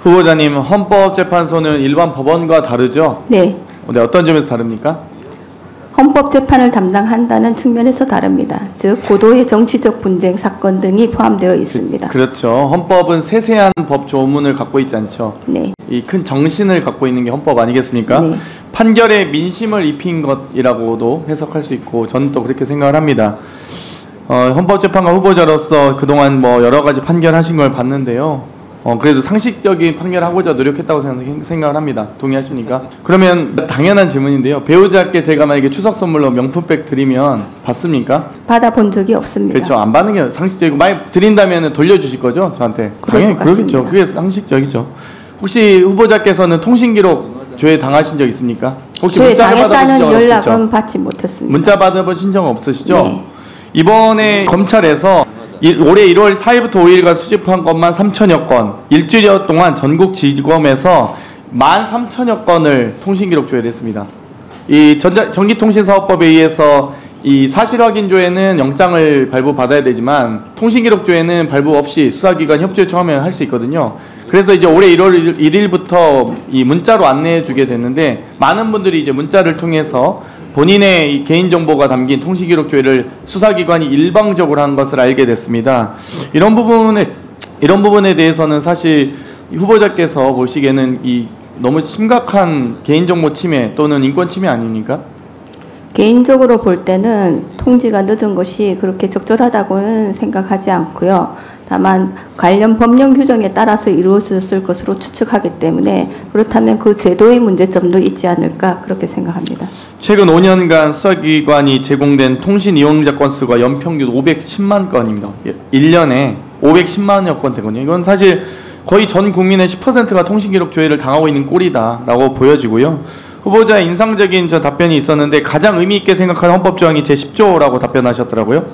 후보자님, 헌법재판소는 일반 법원과 다르죠? 네. 네, 어떤 점에서 다릅니까? 헌법재판을 담당한다는 측면에서 다릅니다. 즉 고도의 정치적 분쟁 사건 등이 포함되어 있습니다. 그렇죠. 헌법은 세세한 법 조문을 갖고 있지 않죠. 네. 이 큰 정신을 갖고 있는 게 헌법 아니겠습니까? 네. 판결에 민심을 입힌 것이라고도 해석할 수 있고 저는 또 그렇게 생각을 합니다. 헌법재판관 후보자로서 그동안 뭐 여러 가지 판결하신 걸 봤는데요. 그래도 상식적인 판결하고자 노력했다고 생각을 합니다. 동의하십니까? 그러면 당연한 질문인데요. 배우자께 제가 만약에 추석 선물로 명품백 드리면 받습니까? 받아본 적이 없습니다. 그렇죠. 안 받는 게 상식적이고 만약 드린다면 돌려주실 거죠? 저한테. 당연히 그러겠죠. 그게 상식적이죠. 혹시 후보자께서는 통신기록 조회 당하신 적 있습니까? 혹시 문자 받아보신 적 연락은 없으시죠? 받지 못했습니다. 문자 받아보신 적 없으시죠? 네. 이번에 검찰에서 올해 1월 4일부터 5일간 수집한 것만 3천여 건, 일주일 동안 전국 지검에서 13,000여 건을 통신기록 조회를 했습니다. 이 전기통신사업법에 의해서 이 사실확인조회는 영장을 발부받아야 되지만 통신기록조회는 발부 없이 수사기관 협조 요청하면 할 수 있거든요. 그래서 이제 올해 1월 1일부터 이 문자로 안내해 주게 됐는데 많은 분들이 이제 문자를 통해서 본인의 이 개인정보가 담긴 통신기록조회를 수사기관이 일방적으로 한 것을 알게 됐습니다. 이런 부분에 대해서는 사실 후보자께서 보시기에는 이 너무 심각한 개인정보 침해 또는 인권 침해 아닙니까? 개인적으로 볼 때는 통지가 늦은 것이 그렇게 적절하다고는 생각하지 않고요. 다만 관련 법령 규정에 따라서 이루어졌을 것으로 추측하기 때문에 그렇다면 그 제도의 문제점도 있지 않을까 그렇게 생각합니다. 최근 5년간 수사기관이 제공된 통신 이용자 건수가 연평균 510만 건입니다. 1년에 510만여 건 되거든요. 이건 사실 거의 전 국민의 10%가 통신기록 조회를 당하고 있는 꼴이다라고 보여지고요. 후보자의 인상적인 답변이 있었는데 가장 의미 있게 생각하는 헌법조항이 제10조라고 답변하셨더라고요.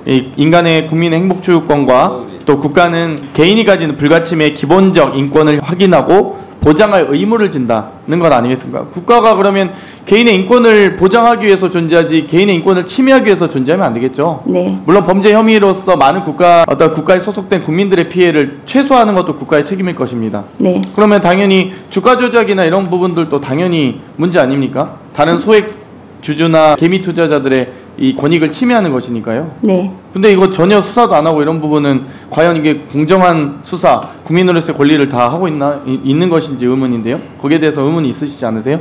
인간의 국민의 행복주권과 또 국가는 개인이 가지는 불가침의 기본적 인권을 확인하고 보장할 의무를 진다는 것 아니겠습니까? 국가가 그러면 개인의 인권을 보장하기 위해서 존재하지 개인의 인권을 침해하기 위해서 존재하면 안 되겠죠. 네. 물론 범죄 혐의로서 많은 어떤 국가에 소속된 국민들의 피해를 최소화하는 것도 국가의 책임일 것입니다. 네. 그러면 당연히 주가 조작이나 이런 부분들도 당연히 문제 아닙니까? 다른 소액 주주나 개미 투자자들의 이 권익을 침해하는 것이니까요. 네. 근데 이거 전혀 수사도 안 하고 이런 부분은 과연 이게 공정한 수사, 국민으로서의 권리를 다 하고 있는 것인지 의문인데요. 거기에 대해서 의문이 있으시지 않으세요?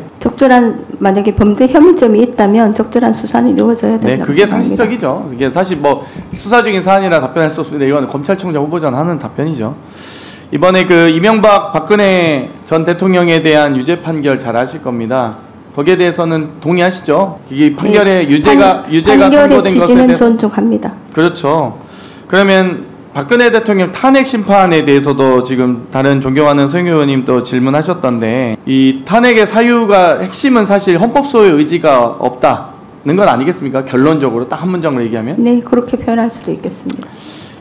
만약에 범죄 혐의점이 있다면 적절한 수사는 이루어져야 된다고 네, 그게 생각합니다. 상식적이죠. 이게 사실 뭐 수사적인 사안이라 답변할 수 없습니다. 이건 검찰총장 후보자는 하는 답변이죠. 이번에 그 이명박 박근혜 전 대통령에 대한 유죄 판결 잘 아실 겁니다. 거기에 대해서는 동의하시죠? 이게 판결의 네, 유죄가 선고된 것에 취지는 존중합니다. 그렇죠. 그러면 박근혜 대통령 탄핵 심판에 대해서도 지금 다른 존경하는 송 의원님 또 질문하셨던데 이 탄핵의 사유가 핵심은 사실 헌법소의 의지가 없다는 건 아니겠습니까? 결론적으로 딱 한 문장으로 얘기하면? 네, 그렇게 표현할 수도 있겠습니다.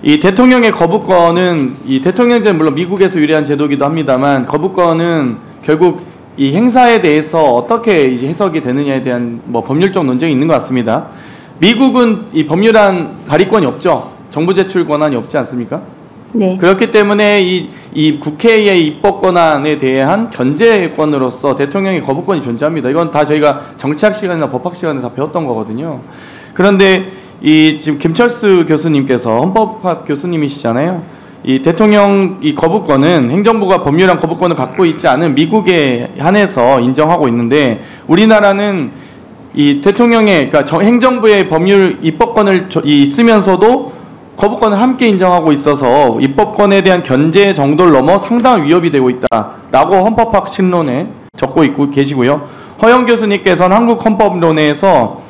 이 대통령의 거부권은 이 대통령제는 물론 미국에서 유래한 제도이기도 합니다만 거부권은 결국 이 행사에 대해서 어떻게 이제 해석이 되느냐에 대한 뭐 법률적 논쟁이 있는 것 같습니다. 미국은 이 법률안 발의권이 없죠. 정부 제출 권한이 없지 않습니까? 네. 그렇기 때문에 이 국회의 입법 권한에 대한 견제권으로서 대통령의 거부권이 존재합니다. 이건 다 저희가 정치학 시간이나 법학 시간에 다 배웠던 거거든요. 그런데 지금 김철수 교수님께서 헌법학 교수님이시잖아요. 이 대통령 이 거부권은 행정부가 법률안 거부권을 갖고 있지 않은 미국에 한해서 인정하고 있는데 우리나라는 이 대통령의 그러니까 행정부의 법률 입법권을 있으면서도 거부권을 함께 인정하고 있어서 입법권에 대한 견제 정도를 넘어 상당한 위협이 되고 있다라고 헌법학 신론에 적고 있고 계시고요. 허영 교수님께서는 한국헌법론에서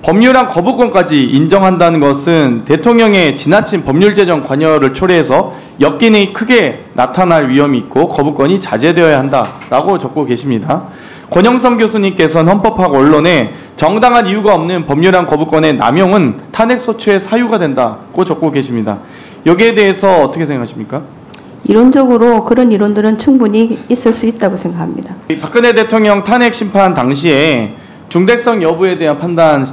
법률안 거부권까지 인정한다는 것은 대통령의 지나친 법률 제정 관여를 초래해서 역기능이 크게 나타날 위험이 있고 거부권이 자제되어야 한다라고 적고 계십니다. 권영선 교수님께서는 헌법학 원론에 정당한 이유가 없는 법률안 거부권의 남용은 탄핵 소추의 사유가 된다고 적고 계십니다. 여기에 대해서 어떻게 생각하십니까? 이론적으로 그런 이론들은 충분히 있을 수 있다고 생각합니다. 박근혜 대통령 탄핵 심판 당시에 중대성 여부에 대한 판단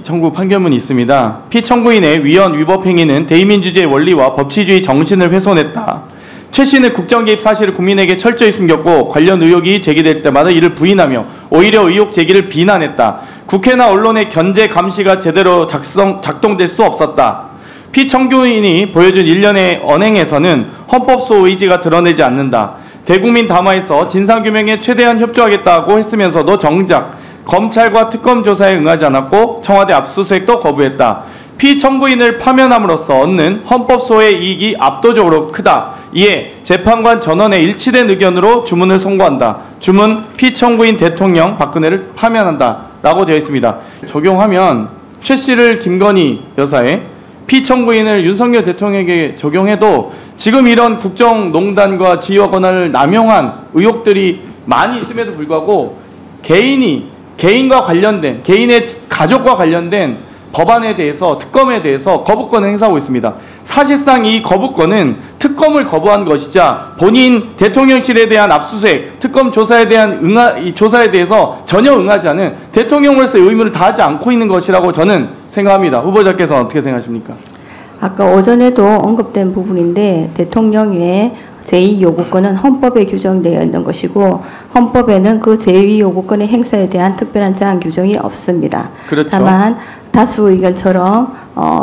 청구 판결문이 있습니다. 피청구인의 위헌 위법 행위는 대의민주주의 원리와 법치주의 정신을 훼손했다. 최 씨는 국정 개입 사실을 국민에게 철저히 숨겼고 관련 의혹이 제기될 때마다 이를 부인하며 오히려 의혹 제기를 비난했다. 국회나 언론의 견제 감시가 제대로 작동될 수 없었다. 피청구인이 보여준 일련의 언행에서는 헌법소 의지가 드러내지 않는다. 대국민 담화에서 진상규명에 최대한 협조하겠다고 했으면서도 정작 검찰과 특검 조사에 응하지 않았고 청와대 압수수색도 거부했다. 피청구인을 파면함으로써 얻는 헌법소의 이익이 압도적으로 크다. 이에 재판관 전원의 일치된 의견으로 주문을 선고한다. 주문 피청구인 대통령 박근혜를 파면한다 라고 되어 있습니다. 적용하면 최 씨를 김건희 여사의 피청구인을 윤석열 대통령에게 적용해도 지금 이런 국정농단과 지휘와 권한을 남용한 의혹들이 많이 있음에도 불구하고 개인과 관련된 개인의 가족과 관련된 법안에 대해서 특검에 대해서 거부권을 행사하고 있습니다. 사실상 이 거부권은 특검을 거부한 것이자 본인 대통령실에 대한 압수수색, 특검 조사에 대한 조사에 대해서 전혀 응하지 않은 대통령으로서의 의무를 다하지 않고 있는 것이라고 저는 생각합니다. 후보자께서는 어떻게 생각하십니까? 아까 오전에도 언급된 부분인데 대통령의 제2요구권은 헌법에 규정되어 있는 것이고 헌법에는 그 제2요구권의 행사에 대한 특별한 제한 규정이 없습니다. 그렇죠. 다만 다수 의견처럼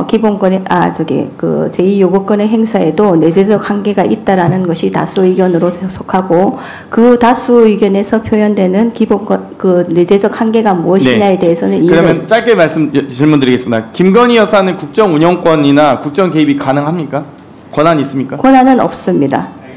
기본권의 그 제2요구권의 행사에도 내재적 한계가 있다라는 것이 다수 의견으로 속하고 그 다수 의견에서 표현되는 기본권 그 내재적 한계가 무엇이냐에 대해서는 그러면 짧게 질문드리겠습니다. 김건희 여사는 국정 운영권이나 국정 개입이 가능합니까? 권한이 있습니까? 권한은 없습니다.